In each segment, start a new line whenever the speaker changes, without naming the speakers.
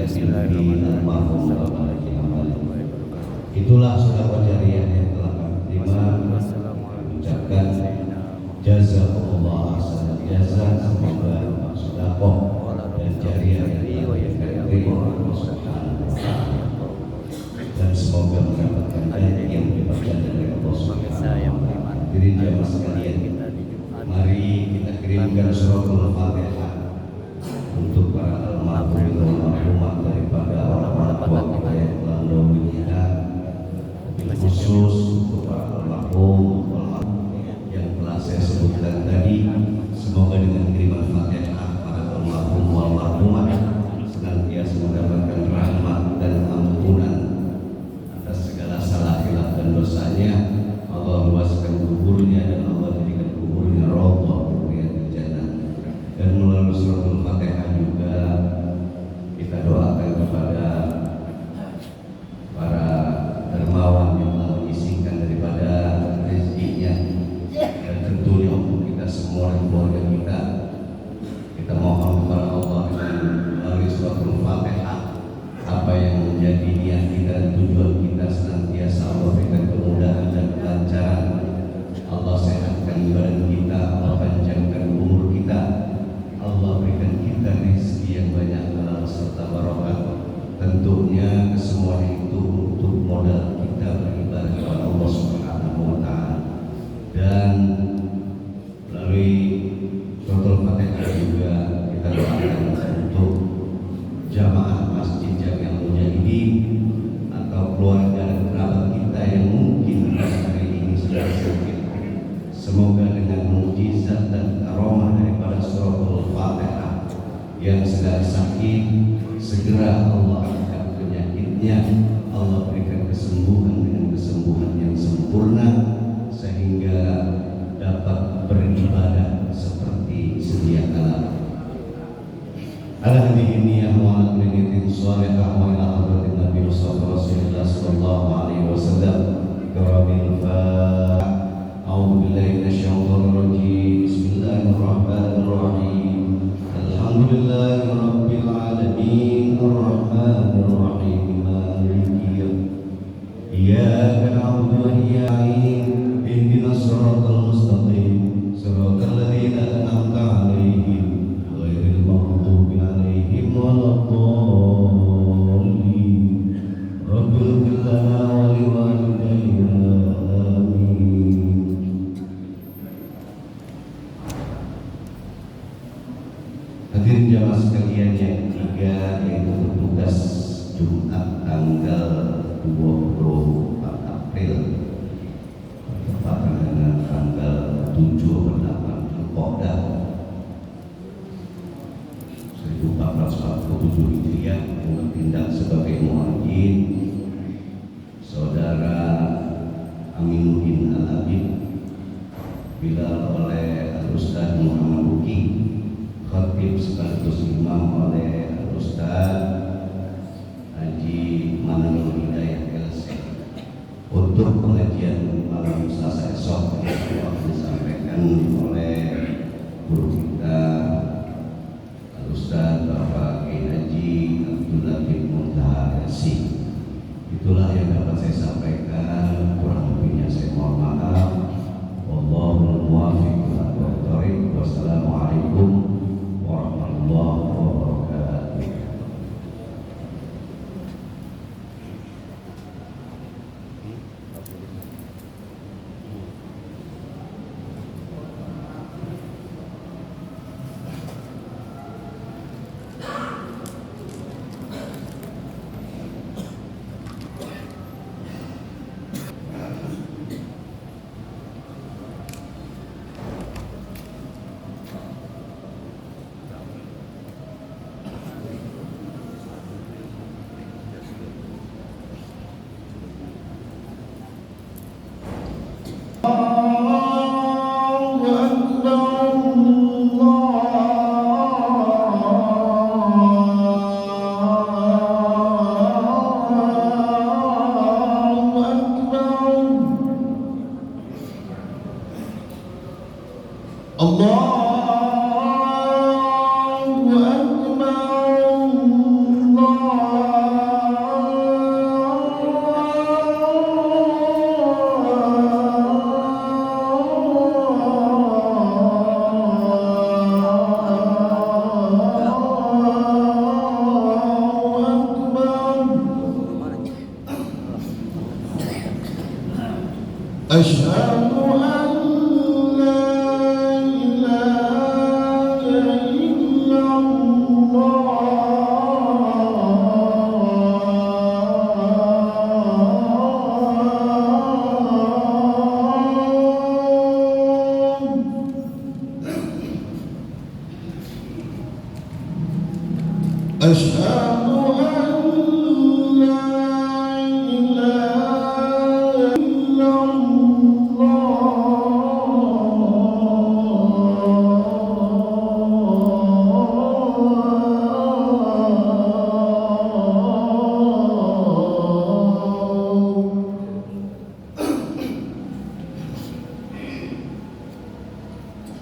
Bismillahirrahmanirrahim. Assalamualaikum warahmatullahi wabarakatuh.
Itulah sedekah jariyah yang telah kami terima. Ucapkan jazakumullah ahsanal jazaa, semoga sedekah dan jariyah yang telah diterima Allah Subhanahu wa taala, dan semoga mendapatkan ganti yang diberikan dari Allah Subhanahu wa taala. Hadirin jamaah sekalian, mari kita kirimkan suratul Fatihah untuk para almarhum dan almarhumah daripada orang tua kita yang telah mendahului kita, khusus untuk para almarhum yang telah saya sebutkan tadi. Semoga dengan kiriman Fatihah para almarhum almarhumah senantiasa mendapatkan rahmat dan ampunan atas segala salah khilaf dan dosanya. Allah luaskan kuburnya dan Allah jadikan kuburnya rawdah dari jannah. Dan melalui suratul Fatihah juga kita doakan kepada para dermawan yang telah menyisihkan daripada rezekinya, dan tentunya untuk kita semua dan keluarga kita. Kita mohon kepada Allah dengan melalui suratul Fatihah apa yang menjadi niat kita dan tujuan kita senantiasa Allah berikan kemudahan dan kelancaran. Allah sehatkan badan kita, Allah panjangkan umur kita, Allah berikan kita rezeki yang banyak halal serta barokah. Tentunya kesemua itu untuk modal kita beribadah kepada Allah Subhanahu wa taala. Dan melalui suratul Fatihah juga kita doakan untuk jamaah masjid Jami'ul Mujahidin atau keluarga dan kerabat kita yang mungkin hari ini sedang sakit. Semoga dengan mukjizat dan karomah daripada suratul Fatihah yang sedang sakit, segera Allah angkat penyakitnya, Allah berikan kesembuhan dengan kesembuhan yang sempurna, sehingga dapat beribadah seperti sedia kala. Ala hadhihi niyyah wa ala niyatin shalihah wa ila hadratin Nabi Rasulullah sallallahu alaihi wasallam. Karamil Fatihah. A'udzu billahi minasyaitonir rajim. Bismillahirrahmanirrahim. Alhamdulillahi rabbil alamin arrahmanir rahim maliki yaumiddin. Iyyaka na'budu wa iyyaka nasta'in. Ihdinas siratal mustaqim. Siratal ladzina an'amta 'alaihim ghairil maghdubi 'alaihim waladdallin. Rabbil ighfir lana wa liwalidayna. Hadirin jamaah sekalian yang ketiga, yaitu bertugas Jumat tanggal 24 April bertepatan dengan tanggal 7 atau 8 Zulqa'dah 1447 Hijriah yang bertindak sebagai muadzin Saudara Aminuddin Al-Habib, bila oleh Al-Ustaz Muhammad Buki, khatib sekaligus imam oleh Ustaz Haji Mananul Hidayah LC. Untuk pengajian malam Selasa esok yang disampaikan oleh guru kita Ustaz Bapak Kiai Haji Abdullah bin Muntaha LC. Itulah yang dapat saya sampaikan, kurang lebihnya saya mohon maaf. Wallahul muwaffiq ila thoriq. Wassalamualaikum warahmatullahi wabarakatuh. أشهد أن لا إله إلا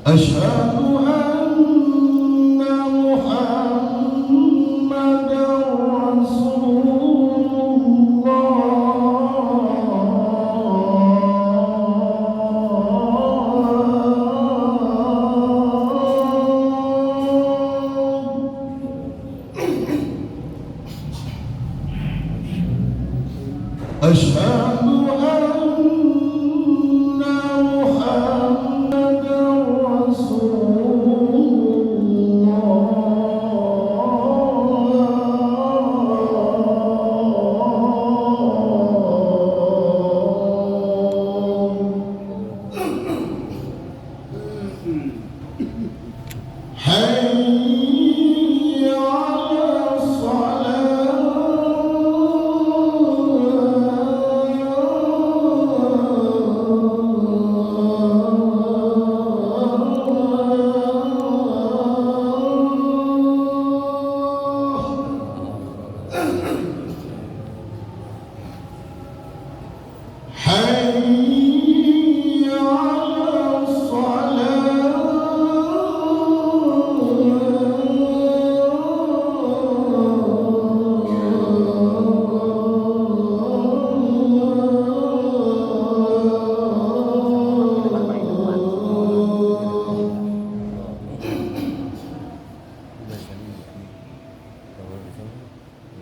أشهد أن محمدا رسول الله أشهد أن محمدا رسول الله حي على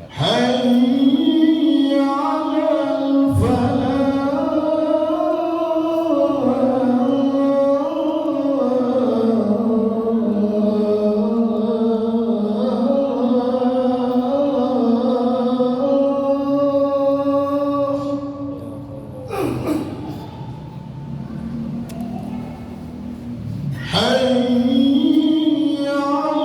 حي على حي على حي على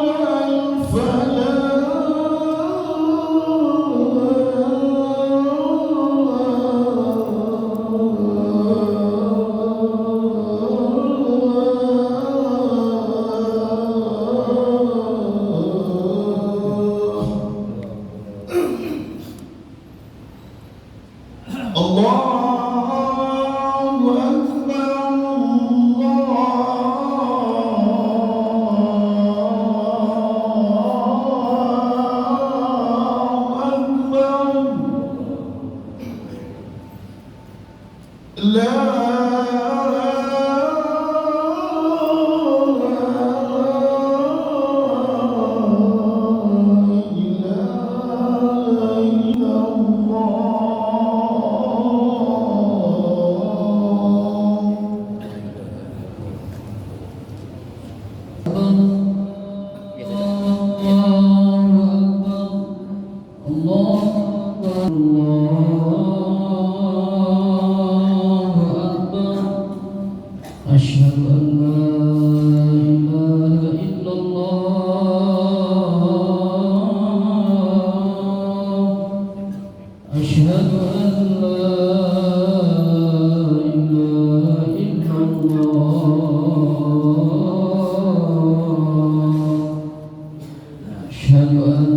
أشهد أن لا إله إلا الله أشهد أن لا إله إلا الله أشهد أن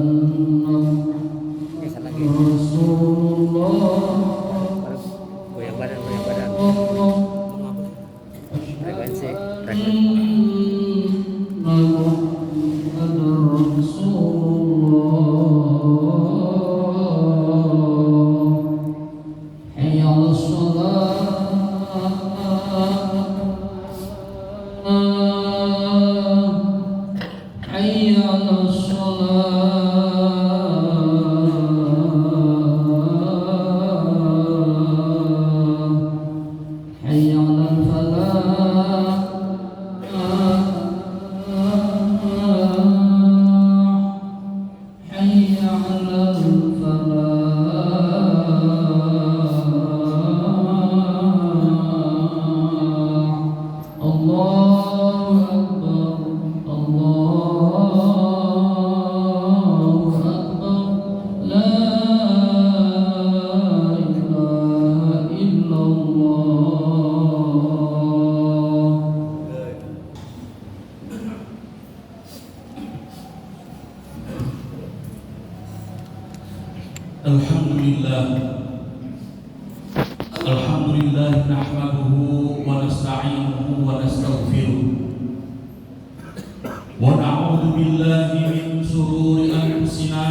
رسول الله
goyang badan frekuensi
حي على الصلاة حي على الفلاح حي على الفلاح الله أكبر الله أكبر
Alhamdulillah nahmaduhu wa nasta'inuhu wa nastaghfiruh wa na'udzu billahi min shururi anfusina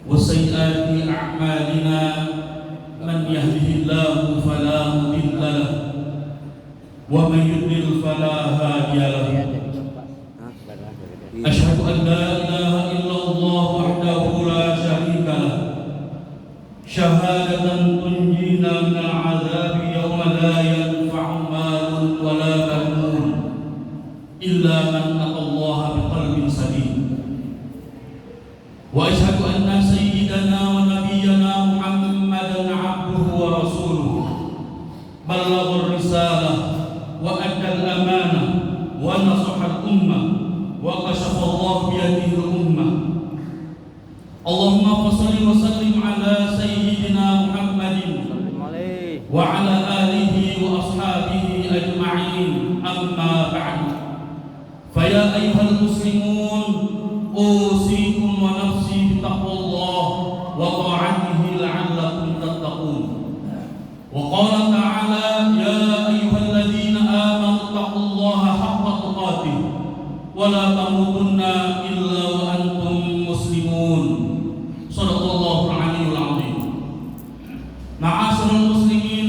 wa sayyiati a'malina man yahdihillahu fala mudilla lahu wa man yudlil fala hadiya lahu. Asyhadu an la ilaha illallah wahdahu la syarika lahu syahadatan tunjina minal azabi yawma la yanfa'u malun wa la banun illa man atallaha biqalbin salim. Wa asyhadu anna sayyidana wa nabiyyana Muhammadan abduhu wa rasuluh ballaghar risalah wa addal amanah wa nasaha al-ummah wa kashafa Allah biyadihi al-ummah. Allahumma shalli wa sallim ala sayyidina Muhammadin wa ala alihi wa ashabihi ajma'in, amma ba'd. Fa ya ayyuhal muslimun usikum wa nafsi bittaqwallah wa ta'atihi la'allakum tattaqun. Wa qala ta'ala ya ayyuhalladzina amanu taqullaha haqqa tuqatih wa la tamutunna illa wa antum muslimun. Shadaqallahul aliyyul azim. Ma'asyiral muslimin,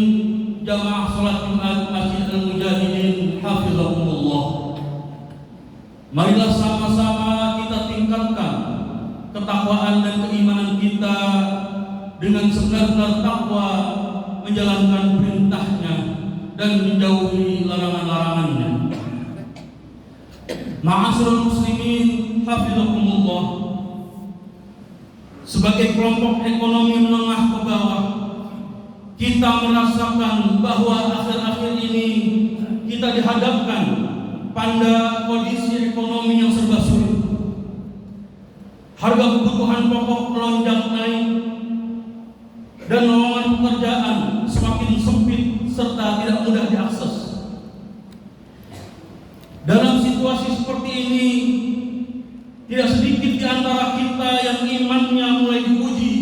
jamaah salat Jumat Masjid Al-Mujahidin hafizakumullah. Marilah sama-sama kita tingkatkan ketakwaan dan keimanan kita dengan sebenar-benar takwa, menjalankan perintahnya dan menjauhi larangan-larangannya. Ma'asyiral muslimin hafizakumullah. Sebagai kelompok ekonomi menengah ke bawah, kita merasakan bahwa akhir-akhir ini kita dihadapkan pada kondisi ekonomi yang serba sulit. Harga kebutuhan pokok melonjak naik dan lowongan pekerjaan semakin sempit serta tidak mudah diakses. Dalam situasi seperti ini, tidak sedikit di antara kita yang imannya mulai diuji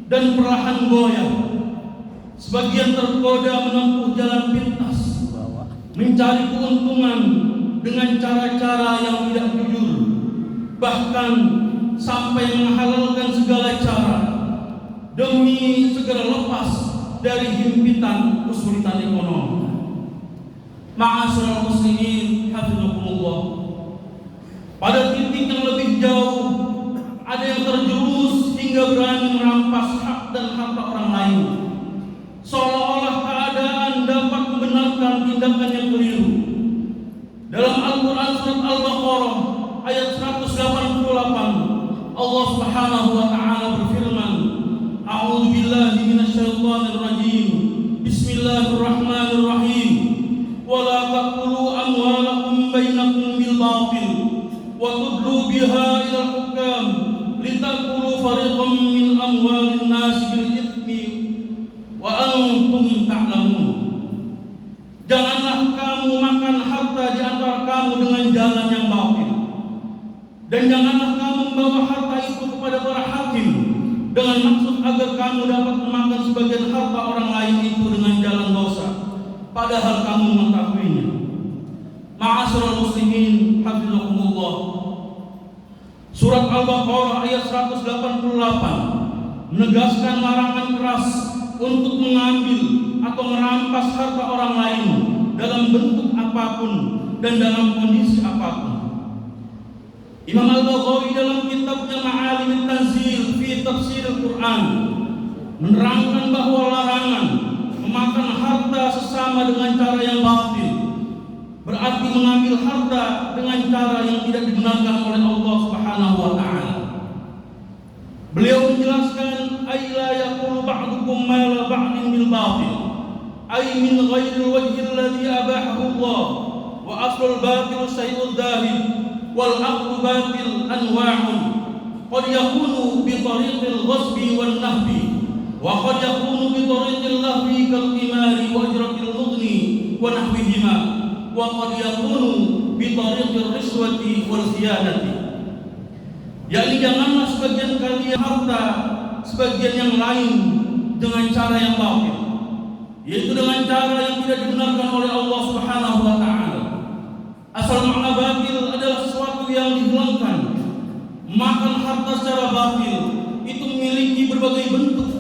dan perlahan goyah. Sebagian tergoda menempuh jalan pintas, mencari keuntungan dengan cara-cara yang tidak jujur, bahkan sampai menghalalkan segala cara demi segera lepas dari himpitan kesulitan ekonomi. Ma'asyiral muslimin hafizakumullah. Pada titik yang lebih jauh, ada yang terjerumus hingga berani merampas hak dan harta orang lain, seolah-olah keadaan dapat membenarkan tindakan yang keliru. Dalam Al-Quran surat Al-Baqarah ayat 188, Allah Subhanahu wa Ta'ala berfirman, A'udzu billahi minasyaitonir rajim. Bismillahirrahmanirrahim. Wa la taqulu amwalakum bainakum bil batil wa tudlu biha ila al-hukam litakulu fariqan min amwalin nas bil ithmi wa antum ta'lamun. Janganlah kamu makan harta di antara kamu dengan jalan yang batil, dan janganlah kamu membawa harta itu kepada para hakim dengan maksud agar kamu dapat memakan sebagian harta orang lain itu dengan jalan dosa, padahal kamu mengetahuinya. Ma'asyiral muslimin hafizakumullah. Surat Al-Baqarah ayat 188 menegaskan larangan keras untuk mengambil atau merampas harta orang lain dalam bentuk apapun dan dalam kondisi apapun. Imam Al-Baghawi dalam kitabnya Ma'alim Tanzil fi Tafsir Al-Quran menerangkan bahwa larangan memakan harta sesama dengan cara yang batil berarti mengambil harta dengan cara yang tidak dibenarkan oleh Allah Subhanahu wa Ta'ala. Beliau menjelaskan, ay la yaqulu ba'dukum ma la ba'din bil batil, ay min ghairi wajhi alladhi abahahu Allah, wa aslul batil syai'ud dahil wal aqlu batil anwa'un qad yakunu bi tariqil ghasbi wan nahbi wa qad yakunu bi tariqil lahwi kal qimari wa ajratil mughni wa nahwihima wa qad yakunu bi tariqir riswati wal khiyanati. Yakni janganlah sebagian kalian sebagian harta sebagian yang lain dengan cara yang batil, yaitu dengan cara yang tidak dibenarkan oleh Allah Subhanahu wa taala. Asal makna batil adalah sesuatu yang dihilangkan. Makan harta secara batil itu memiliki berbagai bentuk,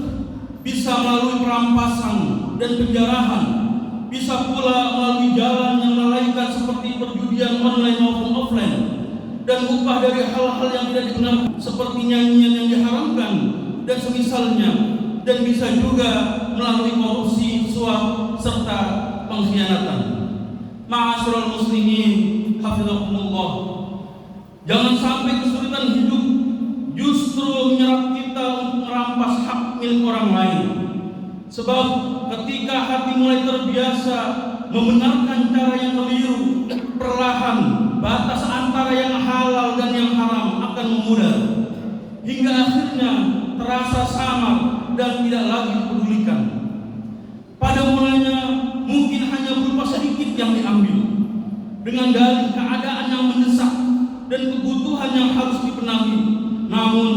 bisa melalui perampasan dan penjarahan, bisa pula melalui jalan yang melalaikan seperti perjudian online maupun offline, dan upah dari hal-hal yang tidak dibenarkan seperti nyanyian yang diharamkan dan semisalnya, dan bisa juga melalui korupsi, suap, serta pengkhianatan. Ma'asyiral muslimin, hafizakumullah. Jangan sampai kesulitan hidup justru menyerap kita untuk merampas hak milik orang lain. Sebab ketika hati mulai terbiasa membenarkan cara yang keliru, perlahan batas antara yang halal dan yang haram akan memudar, hingga akhirnya terasa samar dan tidak lagi dipedulikan. Pada mulanya mungkin hanya berupa sedikit yang diambil, dengan dalih keadaan yang mendesak dan kebutuhan yang harus dipenuhi. Namun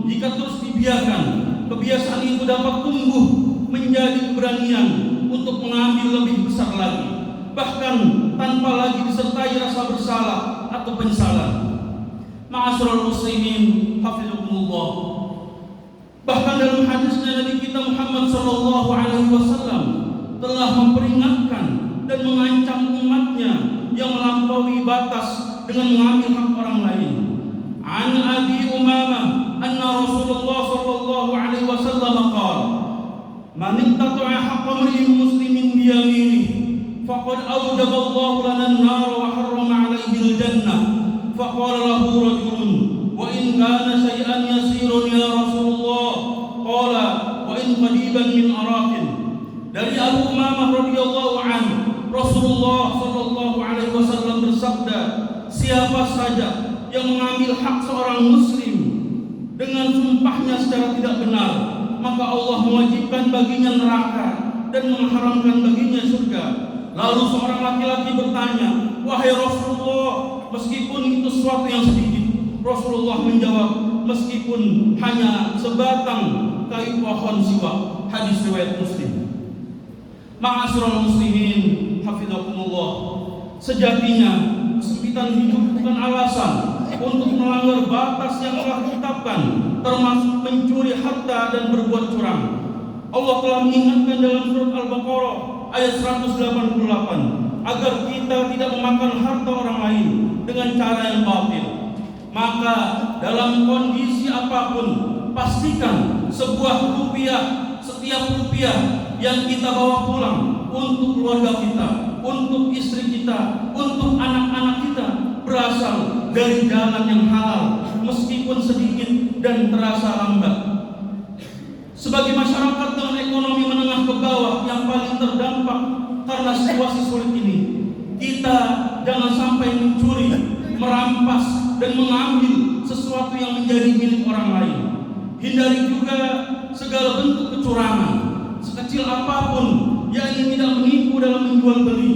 jika terus dibiarkan, kebiasaan itu dapat tumbuh menjadi keberanian untuk mengambil lebih besar lagi, bahkan tanpa lagi disertai rasa bersalah atau penyesalan. Ma'asyiral muslimin, hafizakumullah. Bahkan dalam hadisnya Nabi kita Muhammad sallallahu alaihi wasallam telah memperingatkan dan mengancam umatnya yang melampaui batas dengan mengambil hak orang lain. An Abi Umamah anna Rasulullah sallallahu alaihi wasallam qala: "Man ittata'a haqqa imri'in muslimin bi yaminihi faqad awjaba Allah lana an-nar wa harrama 'alaihi al-jannah." Faqala lahu rajulun: "Wa in kana shay'an yasirun ya Rasulullah?" Qala: "Wa in qadiban min araqin." Dari Abu Umamah radhiyallahu anhu, Rasulullah sallallahu alaihi wasallam bersabda, siapa saja yang mengambil hak seorang muslim dengan sumpahnya secara tidak benar, maka Allah mewajibkan baginya neraka dan mengharamkan baginya surga. Lalu seorang laki-laki bertanya, "Wahai Rasulullah, meskipun itu sesuatu yang sedikit?" Rasulullah menjawab, "Meskipun hanya sebatang kayu pohon siwak." Hadis riwayat Muslim. Ma'asyiral muslimin, hafizakumullah. Sejatinya kesempitan hidup bukan alasan untuk melanggar batas yang telah ditetapkan, termasuk mencuri harta dan berbuat curang. Allah telah mengingatkan dalam surat Al-Baqarah ayat 188 agar kita tidak memakan harta orang lain dengan cara yang batil. Maka dalam kondisi apapun, pastikan setiap rupiah yang kita bawa pulang untuk keluarga kita, untuk istri kita, untuk anak-anak kita berasal dari jalan yang halal, meskipun sedikit dan terasa lambat. Sebagai masyarakat dengan ekonomi menengah ke bawah yang paling terdampak karena situasi sulit ini, kita jangan sampai mencuri, merampas, dan mengambil sesuatu yang menjadi milik orang lain. Hindari juga segala bentuk kecurangan, sekecil apapun, yakni tidak menipu dalam menjual beli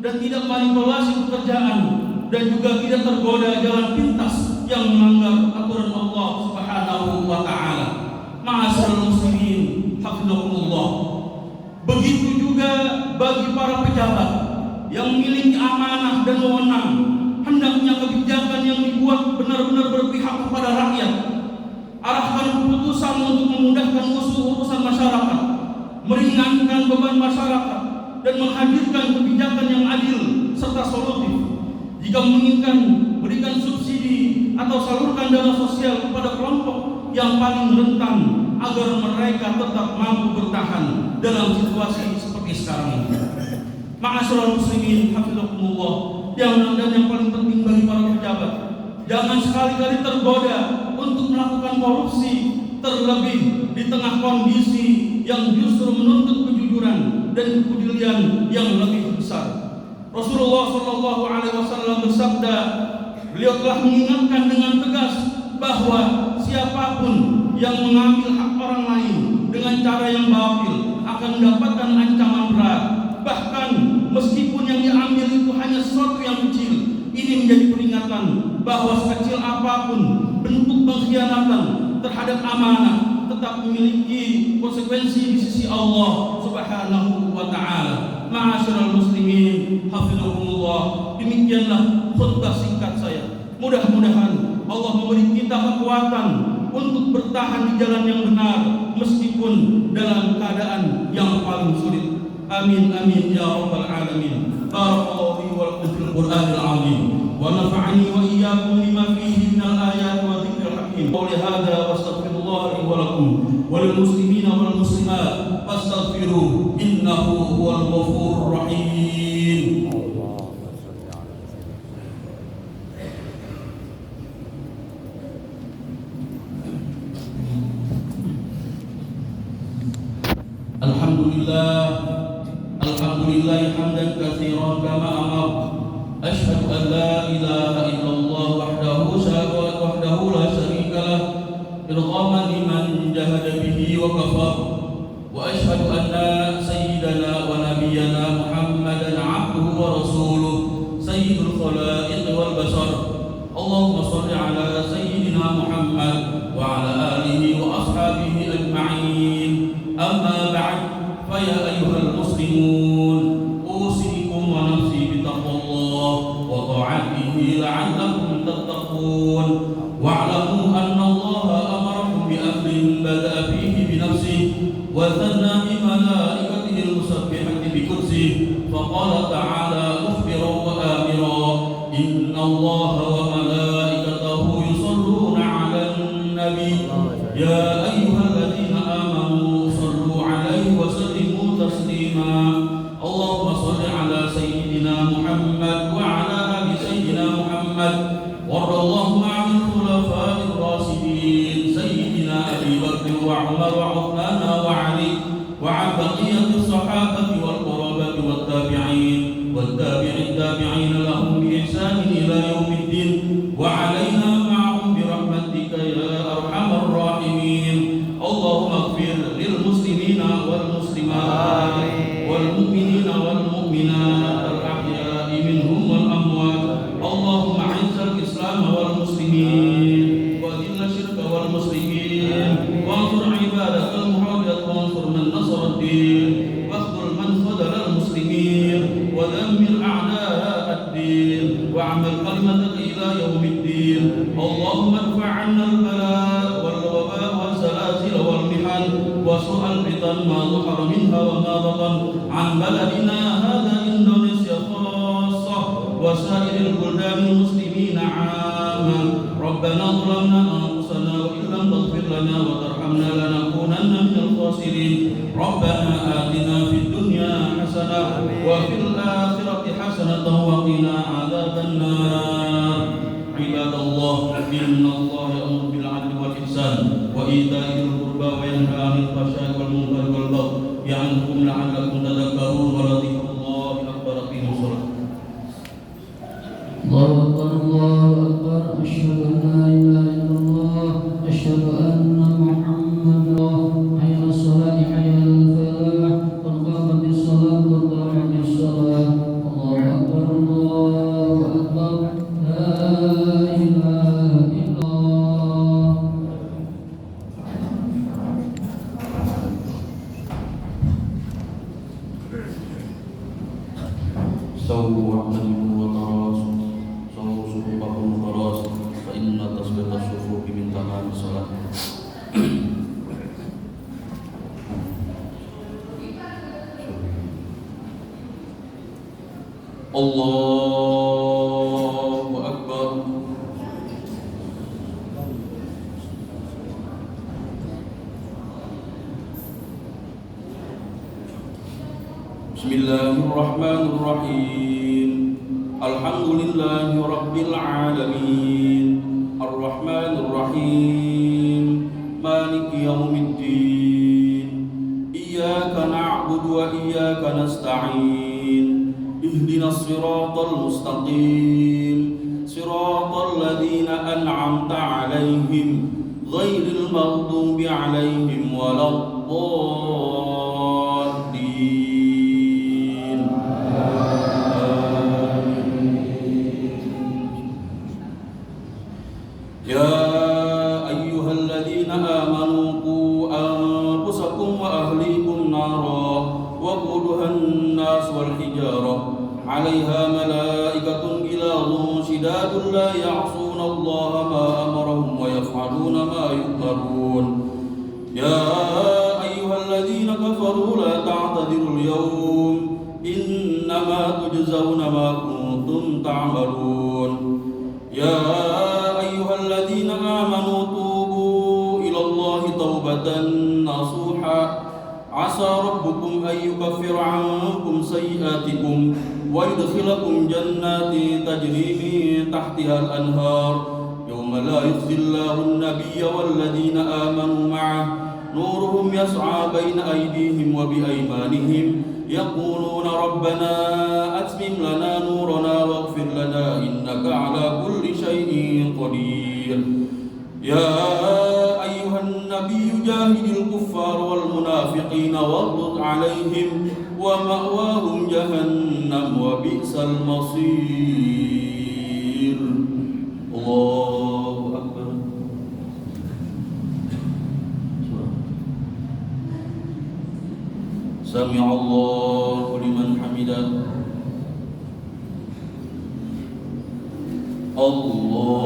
dan tidak manipulasi pekerjaan, dan juga tidak tergoda jalan pintas yang melanggar aturan Allah Subhanahu wa taala. Ma'asyiral muslimin, hafizakumullah. Begitu juga bagi para pejabat yang memiliki amanah dan wewenang, hendaknya kebijakan yang dibuat benar-benar berpihak kepada rakyat. Arahkan keputusan untuk memudahkan urusan masyarakat, meringankan beban masyarakat, dan menghadirkan kebijakan yang adil serta solutif. Jika menginginkan, berikan subsidi atau salurkan dana sosial kepada kelompok yang paling rentan agar mereka tetap mampu bertahan dalam situasi seperti sekarang ini. Ma'asyiral muslimin, hafizakumullah. Dan yang paling penting bagi para pejabat, jangan sekali-kali tergoda untuk melakukan korupsi, terlebih di tengah kondisi yang justru menuntut kejujuran dan kepedulian yang lebih besar. Rasulullah sallallahu alaihi wasallam bersabda, beliau telah mengingatkan dengan tegas bahwa siapapun yang mengambil hak orang lain dengan cara yang batil akan mendapatkan ancaman berat. Bahkan meskipun yang diambil itu hanya sesuatu yang kecil, ini menjadi peringatan bahwa sekecil apapun bentuk pengkhianatan terhadap amanah tetap memiliki konsekuensi di sisi Allah Subhanahu wa taala. Ma'asyiral muslimin, hafizakumullah. Demikianlah khutbah singkat saya. Mudah-mudahan Allah memberi kita kekuatan untuk bertahan di jalan yang benar meskipun dalam keadaan yang paling sulit. Amin amin ya rabbal alamin. Barakallahu fi wa lakum fil Qur'anil azim wa nafa'ani wa iyyakum lima fihi minal ayati wa dzikril hakim. Qawli hadza wa astaghfirullah li wa lakum wa lil muslimina wal muslimat fastaghfiruhu innahu huwal ghafurur rahim. Alhamdulillah hamdan katsiran kama amar. Asyhadu an la ilaha illallah wahdahu la syarika lah irghaman liman jahada bihi wa kafar. Wa asyhadu anna sayyidana wa nabiyyana Muhammadan abduhu wa rasuluh sayyidul khalaiq wal bashar. Allahumma shalli ala sayyidina Muhammad wa ala alihi wa ashabihi ajma'in. Amma ba'd. فيا أيها المسلمون أوصيكم ونفسي بتقوى الله وطاعته لعلكم تتقون واعلموا أن الله أمركم بأمر بدأ فيه بنفسه وثنى بملائكته المسبحة بقدسه فقال تعالى مخبرا وآمرا إن الله وملائكته يصلون على النبي يا أيها الذين آمنوا صلوا عليه وسلموا تسليما. اللهم صل على سيدنا محمد وعلى آل سيدنا محمد وارض اللهم عن الخلفاء الراشدين سيدنا أبي بكر وعمر وعثمان وعلي وعن بقية الصحابة والقرابة والتابعين لهم بإحسان إلى يوم الدين وعلينا معهم برحمتك يا أرحم الراحمين. اللهم اغفر للمسلمين والمسلمات والمؤمنين والمؤمنات الأحياء منهم والأموات. اللهم أعز الإسلام والمسلمين وأذل الشرك والمشركين وانصر عبادك الموحدين وانصر من نصر الدين واخذل من خذل المسلمين ودمر أعداء الدين واعمل كلمتك إلى يوم الدين. اللهم ادفع عنا البلاء والوباء والزلازل والمحن وسوء الفتن ما ظهر منها وما بطن عن بلدنا هذا إندونيسيا خاصة وسائر البلدان المسلمين عامة. ربنا ظلمنا أنفسنا وإن لم تغفر لنا وترحمنا لنكونن من الخاسرين. ربنا آتنا في الدنيا حسنة وفي الآخرة حسنة وقنا عذاب النار. عباد الله إن الله يأمر بالعدل والإحسان وإيتاء ذي القربى وينهى عن الفحشاء والمنكر والبغي يعظكم لعلكم تذكرون ولذكر الله أكبر. أقيموا الصلاة.
الله أكبر الله أكبر. أشهد أن لا إله إلا الله أشهد أن محمدا حي على الصلاة حي على الفلاح قد قامت الصلاة قد قامت الصلاة. الله أكبر الله أكبر. لا إله إلا الله.
استووا واعتدلوا وتراصوا صووا صفوفكم وتراصوا فإن تسبيح الصفوف من تمام الصلاة. الله أكبر. بسم الله الرحمن الرحيم. الحمد لله رب العالمين الرحمن الرحيم مالك يوم الدين. إياك نعبد وإياك نستعين. اهدنا الصراط المستقيم صراط الذين أنعمت عليهم غير المغضوب عليهم ولا الضالين. يا أيها الذين آمنوا قوا أنفسكم وأهليكم نارا وقودها الناس والحجارة عليها ملائكة غلاظ شداد لا يعصون الله ما أمرهم ويفعلون ما يؤمرون يا أيها الذين كفروا لا تعتذروا اليوم إنما تجزون ما كنتم تعملون يا أيها الذين آمنوا توبوا إلى الله توبة نصوحا عسى ربكم أن يكفر عنكم سيئاتكم ويدخلكم جنات تجري من تحتها الأنهار يوم لا يخزي الله النبي والذين آمنوا معه نورهم يسعى بين أيديهم وبأيمانهم يقولون ربنا أتمم لنا نورنا واغفر لنا إنك على كل شيء قدير يا أيها النبي جاهد الكفار والمنافقين واغلظ عليهم ومأواهم جهنم وبئس المصير الله أكبر سمع الله لمن حمده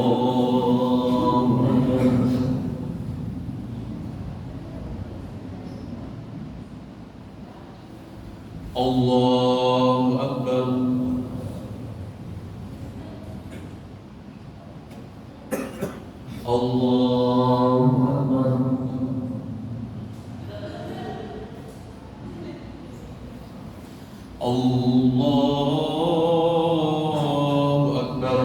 الله أكبر الله أكبر الله أكبر الله أكبر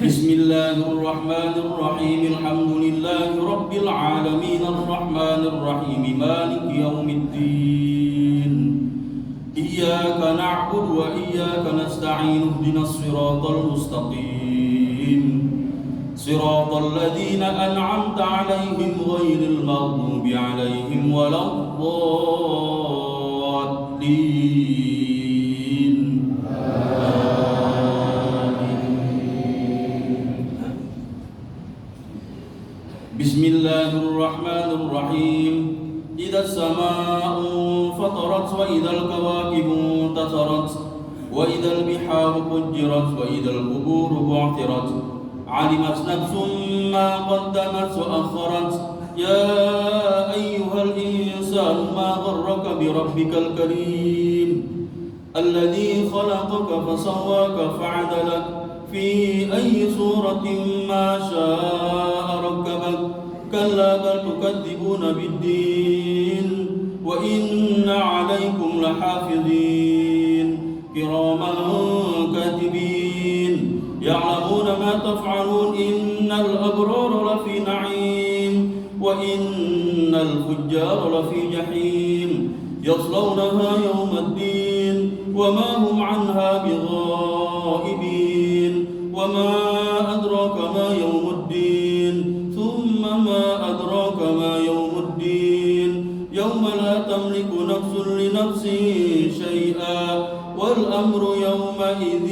بسم الله الرحمن الرحيم الحمد لله رب العالمين الرحمن الرحيم مالك يوم الدين إياك نعبد وإياك نستعين اهدنا الصراط المستقيم صراط الذين أنعمت عليهم غير المغضوب عليهم ولا الضالين بسم الله الرحمن الرحيم إذا السماء فطرت وإذا الكواكب انتثرت وإذا البحار فجرت وإذا القبور بعثرت علمت نفس ما قدمت وأخرت يا أيها الإنسان ما غرك بربك الكريم الذي خلقك فسواك فعدلك في أي صورة ما شاء ركبك كلا بل تكذبون بالدين وإن عليكم لحافظين كراما كاتبين يعلمون ما تفعلون إن الأبرار لفي نعيم وإن الفجار لفي جحيم يصلونها يوم الدين وما هم عنها بغائبين وما أدراك ما يوم الدين ثم ما أدراك ما يوم الدين يوم لا تملك نفس لنفس شيئا والأمر يومئذ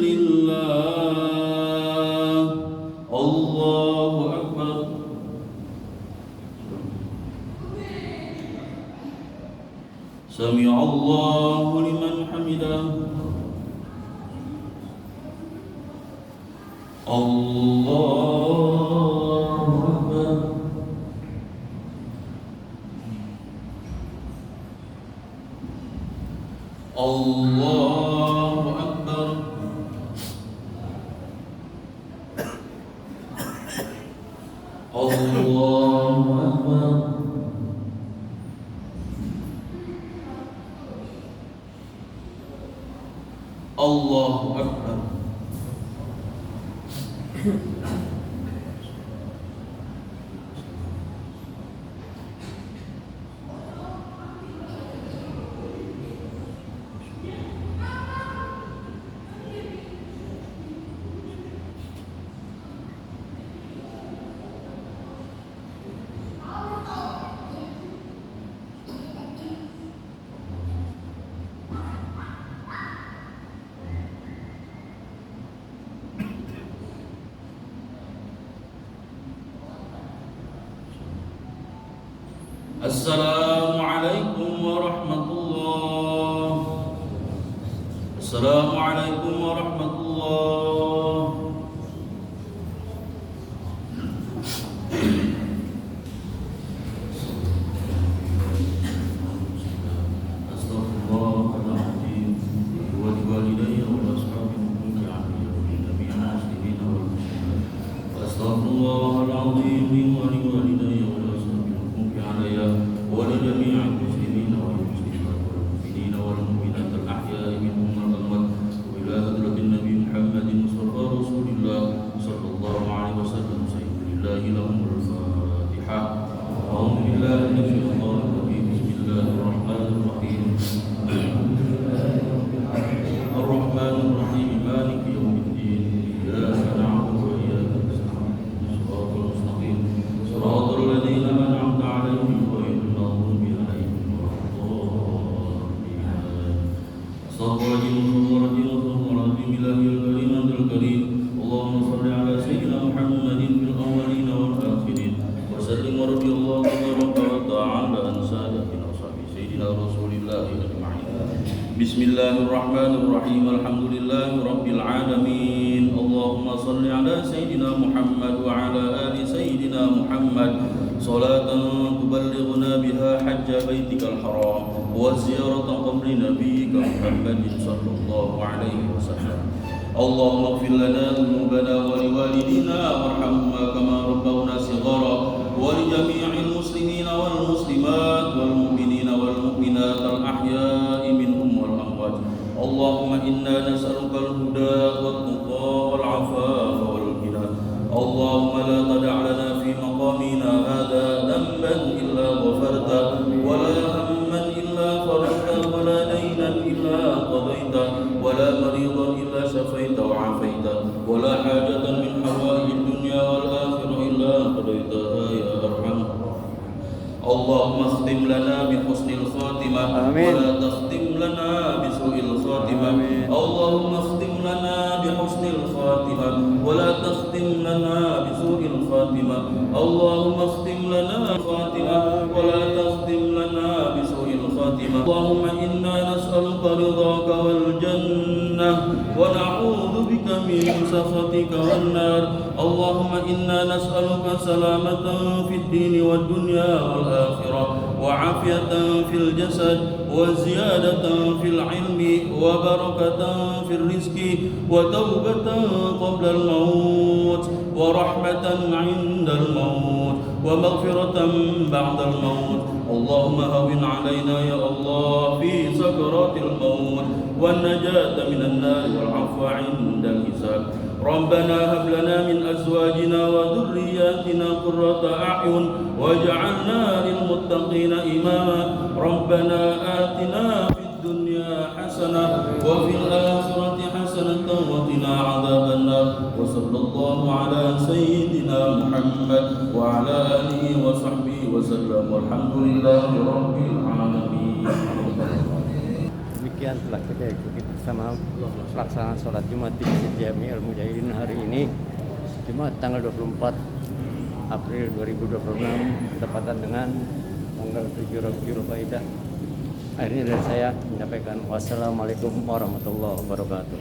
لله الله أكبر سمع الله لمن حمده الله أكبر الله أكبر الله أكبر الله أكبر Assalamualaikum warahmatullah. Assalamualaikum warahmatullah. Astaghfirullahaladzim wa liwalidayya wa ashabil mu'minin jami'an muslimin wal muslimat. Astaghfirullahaladzim wa liwalidayya wa ashabil mu'minin wa li jami'il muslimin wal muslimat wal mu'minin wal mu'minat al ahya'i minhum wal amwat wa ila hadratin nabi Muhammadin mustafa rasulillah sallallahu alaihi wasallam sayyidillah lahumul fatihah. A'udzu billahi minasyaitonir rajim. Bismillahirrahmanirrahim. الرحمن الرحيم مالك يوم الدين إياك نعبد وإياك نستعين صراط المستقيم صراط الذين أنعمت عليهم غير المغضوب عليهم ولا الضالين. استغفر الله إلهي الكريم أنت الكريم. اللهم صل على سيدنا محمد في الأولين والآخرين وسلم ورضي الله تبارك وتعالى عن سادتنا وصحبه سيدنا رسول الله أجمعين. Bismillahirrahmanirrahim. Alhamdulillahi rabbil alamin. Allahumma salli ala sayyidina Muhammad wa ala ali sayyidina Muhammad salatan tuballighuna biha hajja baitikal haram wa ziyarata qabri nabiyyika Muhammadin sallallahu alaihi wasallam. Allahumma ighfir lana dhunubana wa liwalidina warhamhuma kama rabbawna shighara wa li jami'il muslimina wal muslimat wal mu'minina wal mu'minat al ahya'i minhum اللهم إنا نسألك الهدى والتقى والعفاف والغنى. اللهم لا تدع لنا في مقامنا هذا ذنبا إلا غفرته ولا هما إلا فرجته ولا دينا إلا قضيته ولا مريضا إلا شفيته وعافيته ولا حاجة من حوائج الدنيا والآخرة إلا قضيتها يا أرحم. اللهم اختم لنا بحسن الخاتمة ولا تختم لنا بسوء الخاتمة. اللهم اختم لنا بحسن الخاتمة ولا تختم لنا بسوء الخاتمة. اللهم اختم لنا الخاتمة ولا تختم لنا بسوء الخاتمة. اللهم إنا نسألك رضاك والجنة ونعوذ بك من سخطك والنار. اللهم إنا نسألك سلامة في الدين والدنيا والآخرة وعافية في الجسد وزيادة في العلم وبركة في الرزق وتوبة قبل الموت ورحمة عند الموت ومغفرة بعد الموت. اللهم هون علينا يا الله في سكرات الموت والنجاة من النار والعفو عند الحساب. ربنا هب لنا من أزواجنا وذرياتنا قرة أعين واجعلنا للمتقين إماما. ربنا آتنا في الدنيا حسنة وفي الآخرة حسنة وقنا عذاب النار. وصلى الله على سيدنا محمد وعلى آله وصحبه وسلم والحمد لله رب العالمين.
Demikian telah kita ikuti bersama pelaksanaan sholat Jumat di Masjid Jami'ul Mujahidin hari ini Jumat tanggal 24 April 2026 bertepatan dengan tanggal 7 Rabiul Faidah. Akhirnya dari saya menyampaikan wassalamualaikum warahmatullahi wabarakatuh.